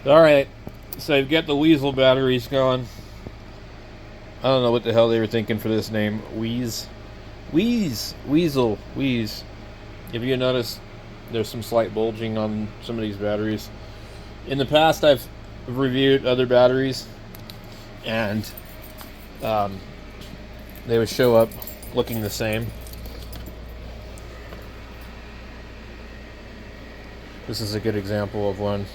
Alright, so I've got the Weasel batteries going. I don't know what the hell they were thinking for this name. Weize. Weasel. Weize. If you notice, there's some slight bulging on some of these batteries. In the past, I've reviewed other batteries, and they would show up looking the same. This is a good example of one.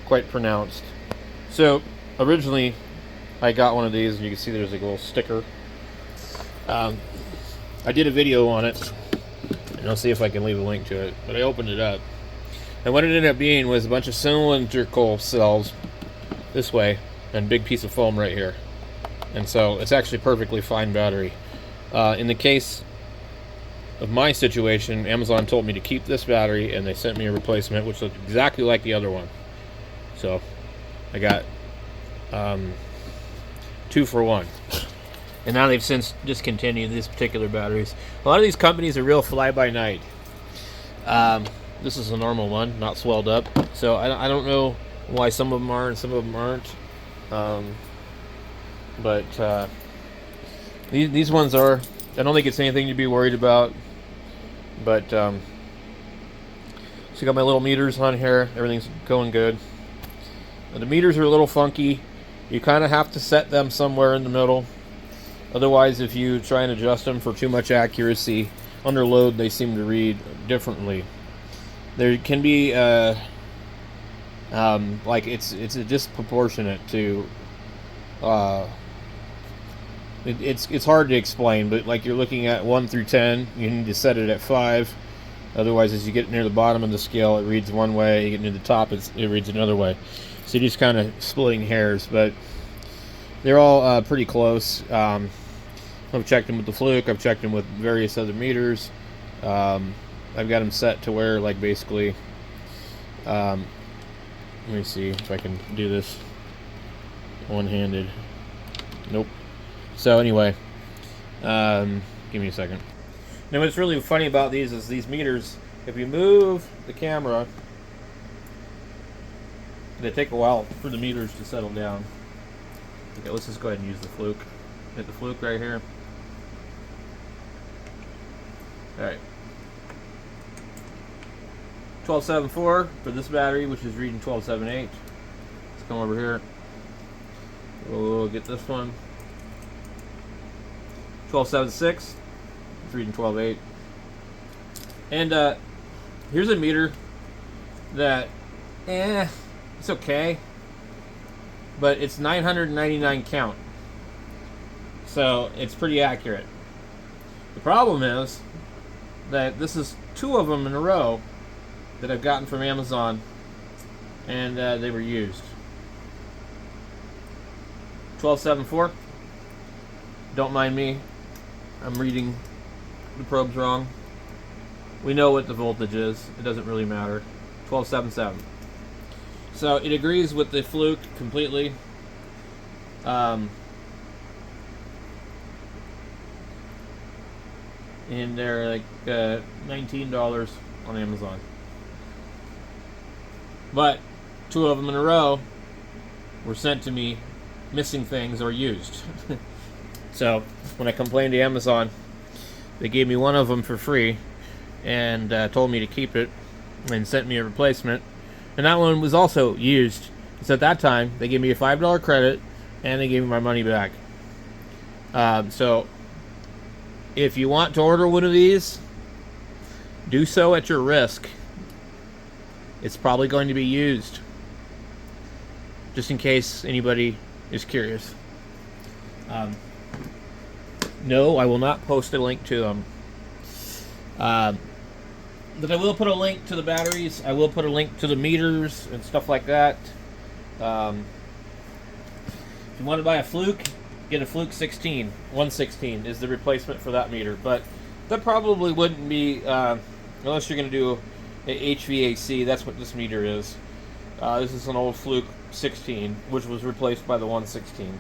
Quite pronounced. So originally I got one of these, and you can see there's like a little sticker. I did a video on it, and I'll see if I can leave a link to it, but I opened it up, and what it ended up being was a bunch of cylindrical cells this way and a big piece of foam right here. And so it's actually a perfectly fine battery. In the case of my situation, Amazon told me to keep this battery, and they sent me a replacement which looked exactly like the other one. So I got 2 for 1. And now they've since discontinued these particular batteries. A lot of these companies are real fly-by-night. This is a normal one, not swelled up. So I don't know why some of them are and some of them aren't. But these ones are. I don't think it's anything to be worried about. But so you got my little meters on here. Everything's going good. The meters are a little funky. You kind of have to set them somewhere in the middle. Otherwise, if you try and adjust them for too much accuracy, under load they seem to read differently. There can be like it's disproportionate to it's hard to explain, but like you're looking at 1 through 10, you need to set it at 5. Otherwise, as you get near the bottom of the scale, it reads one way. You get near the top, it reads another way. So you're just kind of splitting hairs, but they're all pretty close. I've checked them with the Fluke. I've checked them with various other meters. I've got them set to where, like, basically, let me see if I can do this one-handed. Nope. So anyway, give me a second. Now what's really funny about these is these meters, if you move the camera, they take a while for the meters to settle down. Okay, let's just go ahead and use the Fluke. Hit the Fluke right here. Alright. 12.74 for this battery, which is reading 12.78. Let's come over here. We'll get this one. 12.76. It's reading 12.8. And here's a meter that, it's okay, but it's 999 count, so it's pretty accurate. The problem is that this is 2 of them in a row that I've gotten from Amazon, and they were used. 12.74. Don't mind me. I'm reading the probes wrong. We know what the voltage is. It doesn't really matter. 12.77. So it agrees with the Fluke completely. And they're like $19 on Amazon. But 2 of them in a row were sent to me missing things or used. So when I complained to Amazon, they gave me 1 of them for free and told me to keep it and sent me a replacement. And that one was also used. So at that time, they gave me a $5 credit and they gave me my money back. So if you want to order one of these, do so at your risk. It's probably going to be used, just in case anybody is curious. No, I will not post a link to them. But I will put a link to the batteries. I will put a link to the meters and stuff like that. If you want to buy a Fluke, get a Fluke 16. 116 is the replacement for that meter. But that probably wouldn't be, unless you're going to do a HVAC. That's what this meter is. This is an old Fluke 16, which was replaced by the 116.